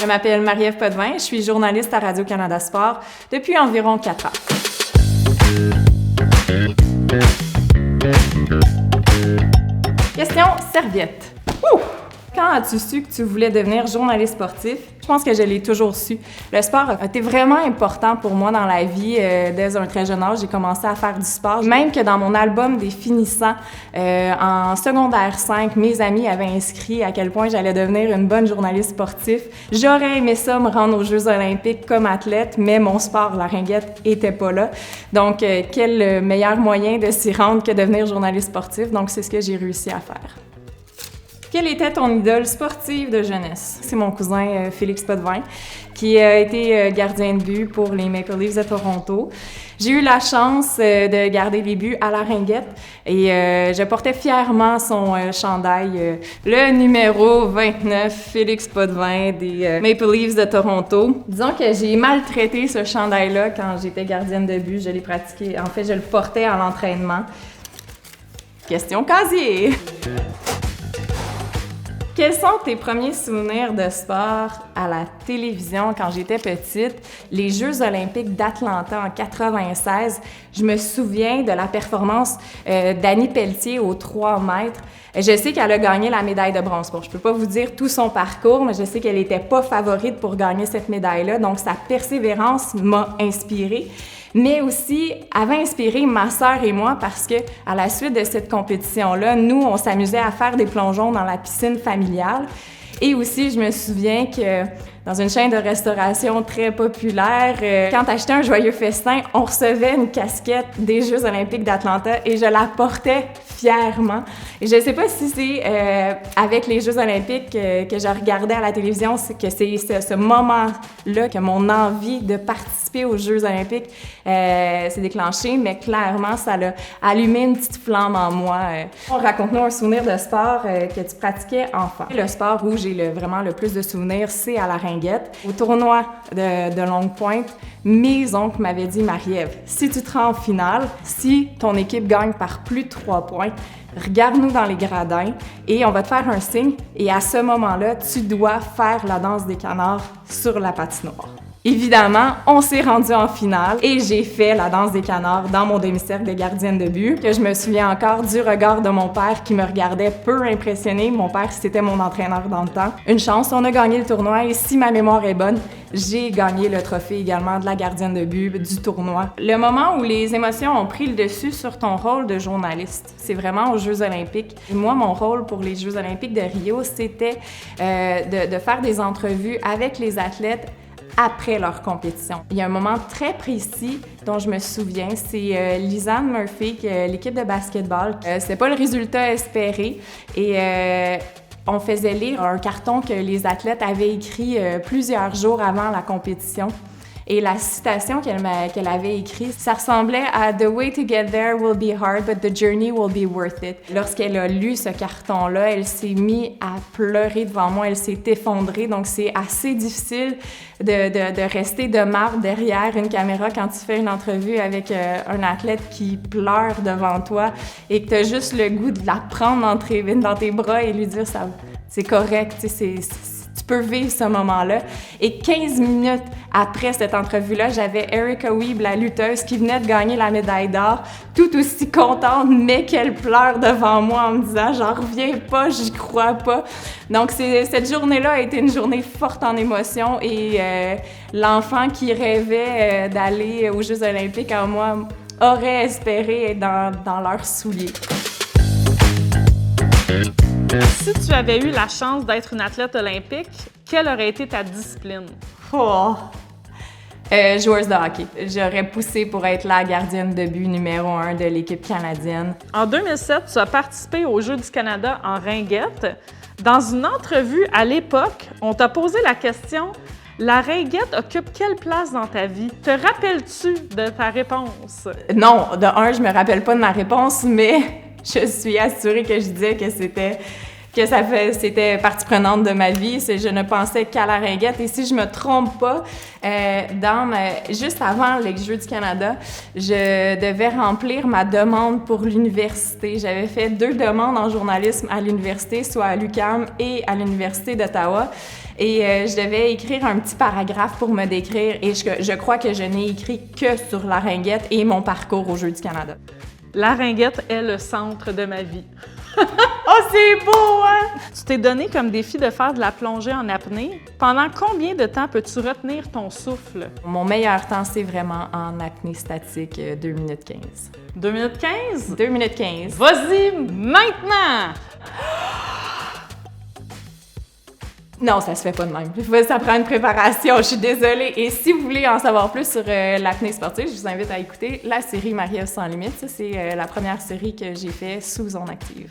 Je m'appelle Marie-Ève Potvin, je suis journaliste à Radio-Canada Sport depuis environ 4 ans. Question serviette. Quand as-tu su que tu voulais devenir journaliste sportif? Je pense que je l'ai toujours su. Le sport a été vraiment important pour moi dans la vie. Dès un très jeune âge, j'ai commencé à faire du sport. Même que dans mon album des finissants, en secondaire 5, mes amis avaient inscrit à quel point j'allais devenir une bonne journaliste sportive. J'aurais aimé ça me rendre aux Jeux olympiques comme athlète, mais mon sport, la ringuette, était pas là. Donc, quel meilleur moyen de s'y rendre que devenir journaliste sportif? Donc, c'est ce que j'ai réussi à faire. Quelle était ton idole sportive de jeunesse? C'est mon cousin Félix Potvin, qui a été gardien de but pour les Maple Leafs de Toronto. J'ai eu la chance de garder les buts à la ringuette et je portais fièrement son chandail, le numéro 29, Félix Potvin des Maple Leafs de Toronto. Disons que j'ai maltraité ce chandail-là quand j'étais gardienne de but. Je l'ai pratiqué, en fait, je le portais à l'entraînement. Question casier! Quels sont tes premiers souvenirs de sport à la télévision quand j'étais petite? Les Jeux olympiques d'Atlanta en 96, je me souviens de la performance d'Annie Pelletier aux 3 mètres. Je sais qu'elle a gagné la médaille de bronze. Bon, je peux pas vous dire tout son parcours, mais je sais qu'elle n'était pas favorite pour gagner cette médaille-là, donc sa persévérance m'a inspirée. Mais aussi, avait inspiré ma sœur et moi parce que à la suite de cette compétition-là, nous, on s'amusait à faire des plongeons dans la piscine familiale. Et aussi, je me souviens que dans une chaîne de restauration très populaire, quand t'achetais un joyeux festin, on recevait une casquette des Jeux olympiques d'Atlanta et je la portais fièrement. Et je sais pas si c'est avec les Jeux olympiques que je regardais à la télévision, c'est ce moment-là que mon envie de participer aux Jeux olympiques s'est déclenchée, mais clairement, ça a allumé une petite flamme en moi. Raconte-nous un souvenir de sport que tu pratiquais enfant. Le sport où j'ai vraiment le plus de souvenirs, c'est à la ringuette. Au tournoi de Longue Pointe, mes oncles m'avaient dit « Marie-Ève, si tu te rends en finale, si ton équipe gagne par plus de 3 points, regarde-nous dans les gradins et on va te faire un signe et à ce moment-là, tu dois faire la danse des canards sur la patinoire. » Évidemment, on s'est rendu en finale et j'ai fait la danse des canards dans mon demi-cercle de gardienne de but. Que je me souviens encore du regard de mon père qui me regardait peu impressionné. Mon père, c'était mon entraîneur dans le temps. Une chance, on a gagné le tournoi et si ma mémoire est bonne, j'ai gagné le trophée également de la gardienne de but du tournoi. Le moment où les émotions ont pris le dessus sur ton rôle de journaliste, c'est vraiment aux Jeux olympiques. Et moi, mon rôle pour les Jeux olympiques de Rio, c'était de faire des entrevues avec les athlètes après leur compétition. Il y a un moment très précis dont je me souviens, c'est Lisanne Murphy, l'équipe de basketball. C'était pas le résultat espéré et on faisait lire un carton que les athlètes avaient écrit plusieurs jours avant la compétition. Et la citation qu'elle avait écrite, ça ressemblait à « The way to get there will be hard, but the journey will be worth it ». Lorsqu'elle a lu ce carton-là, elle s'est mise à pleurer devant moi, elle s'est effondrée. Donc, c'est assez difficile de rester de marbre derrière une caméra quand tu fais une entrevue avec un athlète qui pleure devant toi et que tu as juste le goût de la prendre dans tes bras et lui dire ça, c'est correct, tu peux vivre ce moment-là. Et 15 minutes après cette entrevue-là, j'avais Erica Wiebe, la lutteuse, qui venait de gagner la médaille d'or, tout aussi contente, mais qu'elle pleure devant moi en me disant « J'en reviens pas, j'y crois pas ». Donc, cette journée-là a été une journée forte en émotions et l'enfant qui rêvait d'aller aux Jeux olympiques en moi aurait espéré être dans leurs souliers. Si tu avais eu la chance d'être une athlète olympique, quelle aurait été ta discipline? Joueuse de hockey. J'aurais poussé pour être la gardienne de but numéro 1 de l'équipe canadienne. En 2007, tu as participé aux Jeux du Canada en ringuette. Dans une entrevue à l'époque, on t'a posé la question « La ringuette occupe quelle place dans ta vie? Te rappelles-tu de ta réponse? » Non, de un, je me rappelle pas de ma réponse, mais je suis assurée que je disais que c'était que c'était partie prenante de ma vie. Je ne pensais qu'à la ringuette. Et si je me trompe pas, juste avant les Jeux du Canada, je devais remplir ma demande pour l'université. J'avais fait 2 demandes en journalisme à l'université, soit à l'UQAM et à l'Université d'Ottawa. Et je devais écrire un petit paragraphe pour me décrire. Et je crois que je n'ai écrit que sur la ringuette et mon parcours aux Jeux du Canada. La ringuette est le centre de ma vie. Oh, c'est beau, hein? Tu t'es donné comme défi de faire de la plongée en apnée. Pendant combien de temps peux-tu retenir ton souffle? Mon meilleur temps, c'est vraiment en apnée statique, 2 minutes 15. 2 minutes 15? 2 minutes 15. Vas-y, maintenant! Non, ça se fait pas de même. Ça prend une préparation, je suis désolée. Et si vous voulez en savoir plus sur l'apnée sportive, je vous invite à écouter la série Marie-Ève sans limite. Ça, c'est la première série que j'ai faite sous zone active.